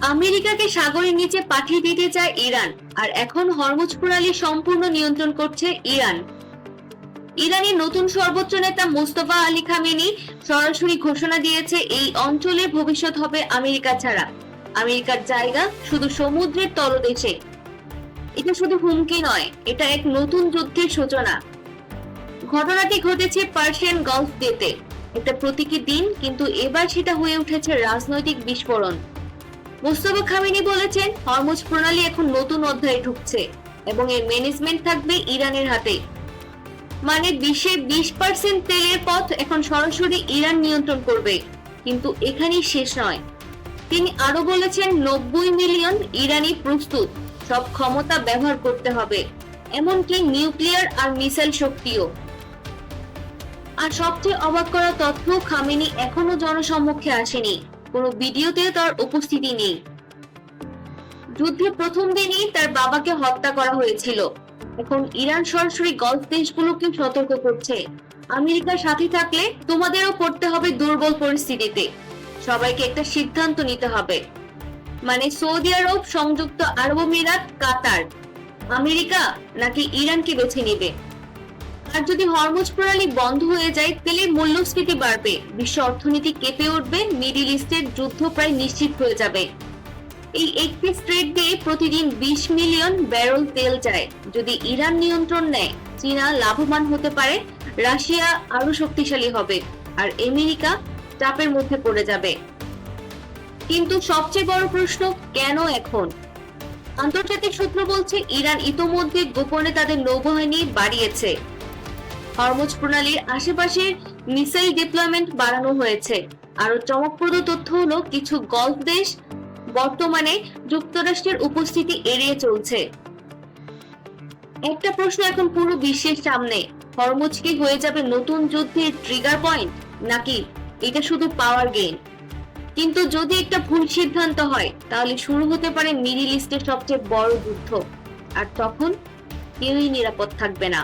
আমেরিকাকে সাগরের নিচে পাঠিয়ে দিতে চায় ইরান, আর এখন হরমুজ প্রণালী সম্পূর্ণ নিয়ন্ত্রণ করছে ইরান। ইরানের নতুন সর্বোচ্চ নেতা মোস্তফা আলী খামেনি সরাসরি ঘোষণা দিয়েছে এই অঞ্চলের ভবিষ্যৎ হবে আমেরিকা ছাড়া। আমেরিকার জায়গা শুধু সমুদ্রের তলদেশে। এটা শুধু হুমকি নয়, এটা এক নতুন যুদ্ধের সূচনা। ঘটনাটি ঘটেছে পার্সিয়ান গলফ ডেতে, একটা প্রতীকী দিন, কিন্তু এবার সেটা হয়ে উঠেছে রাজনৈতিক বিস্ফোরণ। মোস্তফা খামেনি বলেছেন হরমুজ প্রণালী এখন নতুন অধ্যায়ে ঢুকছে এবং এর ম্যানেজমেন্ট থাকবে ইরানের হাতে। মানে বিশ্বে 20% তেলের পথ এখন সরাসরি ইরান নিয়ন্ত্রণ করবে। কিন্তু এখানেই শেষ নয়। তিনি আরো বলেছেন 90 মিলিয়ন ইরানি প্রস্তুত, সব ক্ষমতা ব্যবহার করতে হবে, এমনকি নিউক্লিয়ার আর মিসাইল শক্তিও। আর সবচেয়ে অবাক করা তথ্য, খামেনি এখনো জনসম্মুখে আসেনি, কোনো ভিডিওতে তার উপস্থিতি নেই। যুদ্ধের প্রথম দিনই তার বাবাকে হত্যা করা হয়েছিল। এখন ইরান সরাসরি গলফ দেশগুলোকে সতর্ক করছে, আমেরিকার সাথে থাকলে তোমাদেরও পড়তে হবে দুর্বল পরিস্থিতিতে। সবাইকে একটা সিদ্ধান্ত নিতে হবে। মানে সৌদি আরব, সংযুক্ত আরব আমিরাত, কাতার, আমেরিকা নাকি ইরানকে বেছে নিবে। আর যদি হরমুজ প্রণালী বন্ধ হয়ে যায়, তেলের মূল্যস্ফীতি বাড়বে, বিশ্ব অর্থনীতি কেঁপে উঠবে, মিডিল ইস্টের যুদ্ধ প্রায় নিশ্চিত হয়ে যাবে। এই একটি স্ট্রেট দিয়ে প্রতিদিন 20 মিলিয়ন ব্যারেল তেল যায়। যদি ইরান নিয়ন্ত্রণ নেয়, চীনা লাভবান হতে পারে, রাশিয়া আরো শক্তিশালী হবে, আর আমেরিকা চাপের মধ্যে পড়ে যাবে। কিন্তু সবচেয়ে বড় প্রশ্ন, কেন এখন? আন্তর্জাতিক সূত্র বলছে ইরান ইতোমধ্যে গোপনে তাদের নৌবাহিনী বাড়িয়েছে। হরমুজ প্রণালীর আশেপাশে মিসাইল ডিপ্লয়মেন্ট বাড়ানো হয়েছে। আরো চমকপ্রদ তথ্য হলো কিছু গলফ দেশ বর্তমানে যুক্তরাষ্ট্রের উপস্থিতি এড়িয়ে চলছে। একটা প্রশ্ন এখন পুরো বিশ্বের সামনে, হরমুজ কি হয়ে যাবে নতুন যুদ্ধের ট্রিগার পয়েন্ট, নাকি এটা শুধু পাওয়ার গেইন? কিন্তু যদি একটা ভুল সিদ্ধান্ত হয়, তাহলে শুরু হতে পারে মিডিল ইস্টের সবচেয়ে বড় যুদ্ধ, আর তখন কেউই নিরাপদ থাকবে না।